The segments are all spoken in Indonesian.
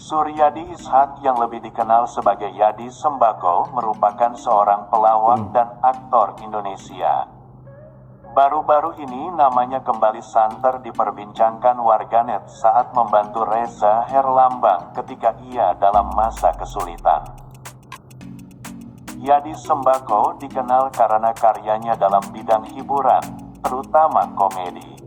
Suryadi Ishak yang lebih dikenal sebagai Yadi Sembako merupakan seorang pelawak dan aktor Indonesia. Baru-baru ini namanya kembali santer diperbincangkan warganet saat membantu Reza Herlambang ketika ia dalam masa kesulitan. Yadi Sembako dikenal karena karyanya dalam bidang hiburan, terutama komedi.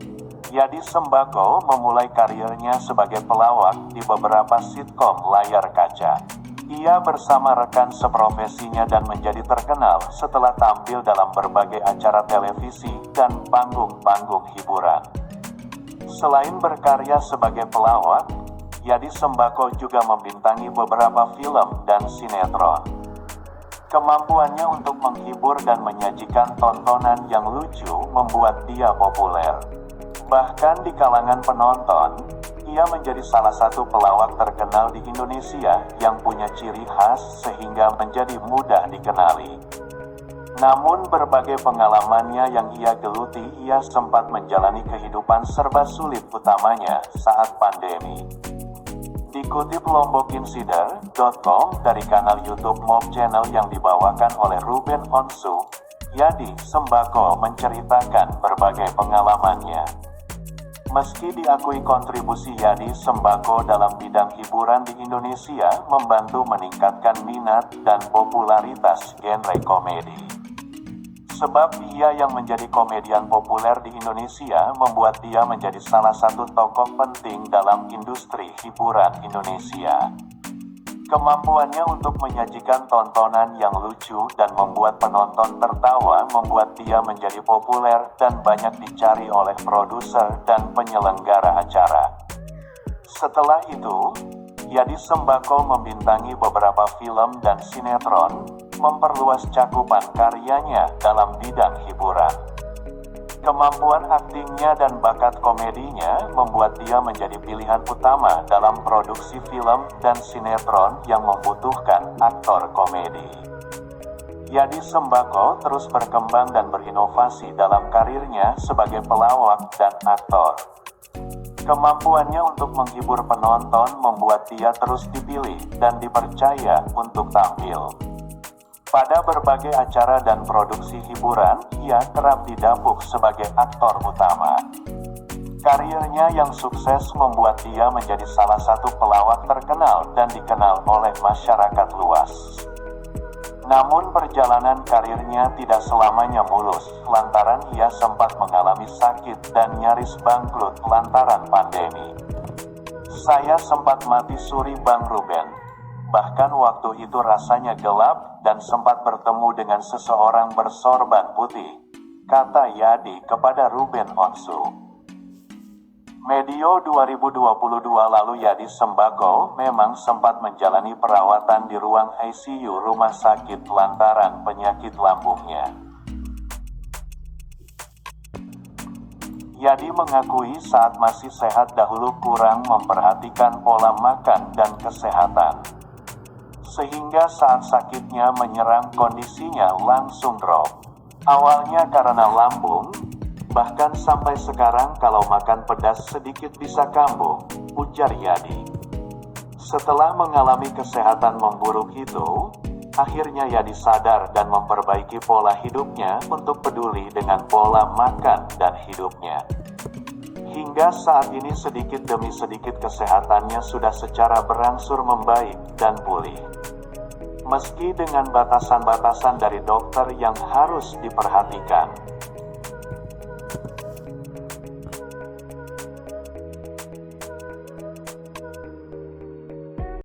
Yadi Sembako memulai karirnya sebagai pelawak di beberapa sitkom layar kaca. Ia bersama rekan seprofesinya dan menjadi terkenal setelah tampil dalam berbagai acara televisi dan panggung-panggung hiburan. Selain berkarya sebagai pelawak, Yadi Sembako juga membintangi beberapa film dan sinetron. Kemampuannya untuk menghibur dan menyajikan tontonan yang lucu membuat dia populer. Bahkan di kalangan penonton, ia menjadi salah satu pelawak terkenal di Indonesia yang punya ciri khas sehingga menjadi mudah dikenali. Namun berbagai pengalamannya yang ia geluti, ia sempat menjalani kehidupan serba sulit utamanya saat pandemi. Dikutip lombokinsider.com dari kanal YouTube Mob Channel yang dibawakan oleh Ruben Onsu, Yadi Sembako menceritakan berbagai pengalamannya. Meski diakui kontribusi Yadi Sembako dalam bidang hiburan di Indonesia membantu meningkatkan minat dan popularitas genre komedi. Sebab ia yang menjadi komedian populer di Indonesia membuat dia menjadi salah satu tokoh penting dalam industri hiburan Indonesia. Kemampuannya untuk menyajikan tontonan yang lucu dan membuat penonton tertawa membuat dia menjadi populer dan banyak dicari oleh produser dan penyelenggara acara. Setelah itu, Yadi Sembako membintangi beberapa film dan sinetron, memperluas cakupan karyanya dalam bidang hiburan. Kemampuan aktingnya dan bakat komedinya membuat dia menjadi pilihan utama dalam produksi film dan sinetron yang membutuhkan aktor komedi. Yadi Sembako terus berkembang dan berinovasi dalam karirnya sebagai pelawak dan aktor. Kemampuannya untuk menghibur penonton membuat dia terus dipilih dan dipercaya untuk tampil. Pada berbagai acara dan produksi hiburan, ia kerap didapuk sebagai aktor utama. Karirnya yang sukses membuat dia menjadi salah satu pelawak terkenal dan dikenal oleh masyarakat luas. Namun perjalanan karirnya tidak selamanya mulus, lantaran ia sempat mengalami sakit dan nyaris bangkrut lantaran pandemi. Saya sempat mati suri Bang Ruben. Bahkan waktu itu rasanya gelap dan sempat bertemu dengan seseorang bersorban putih, kata Yadi kepada Ruben Onsu. Medio 2022 lalu Yadi Sembako memang sempat menjalani perawatan di ruang ICU rumah sakit lantaran penyakit lambungnya. Yadi mengakui saat masih sehat dahulu kurang memperhatikan pola makan dan kesehatan. Sehingga saat sakitnya menyerang kondisinya langsung drop. Awalnya karena lambung, bahkan sampai sekarang kalau makan pedas sedikit bisa kambuh, ujar Yadi. Setelah mengalami kesehatan memburuk itu, akhirnya Yadi sadar dan memperbaiki pola hidupnya untuk peduli dengan pola makan dan hidupnya. Hingga saat ini sedikit demi sedikit kesehatannya sudah secara berangsur membaik dan pulih. Meski dengan batasan-batasan dari dokter yang harus diperhatikan,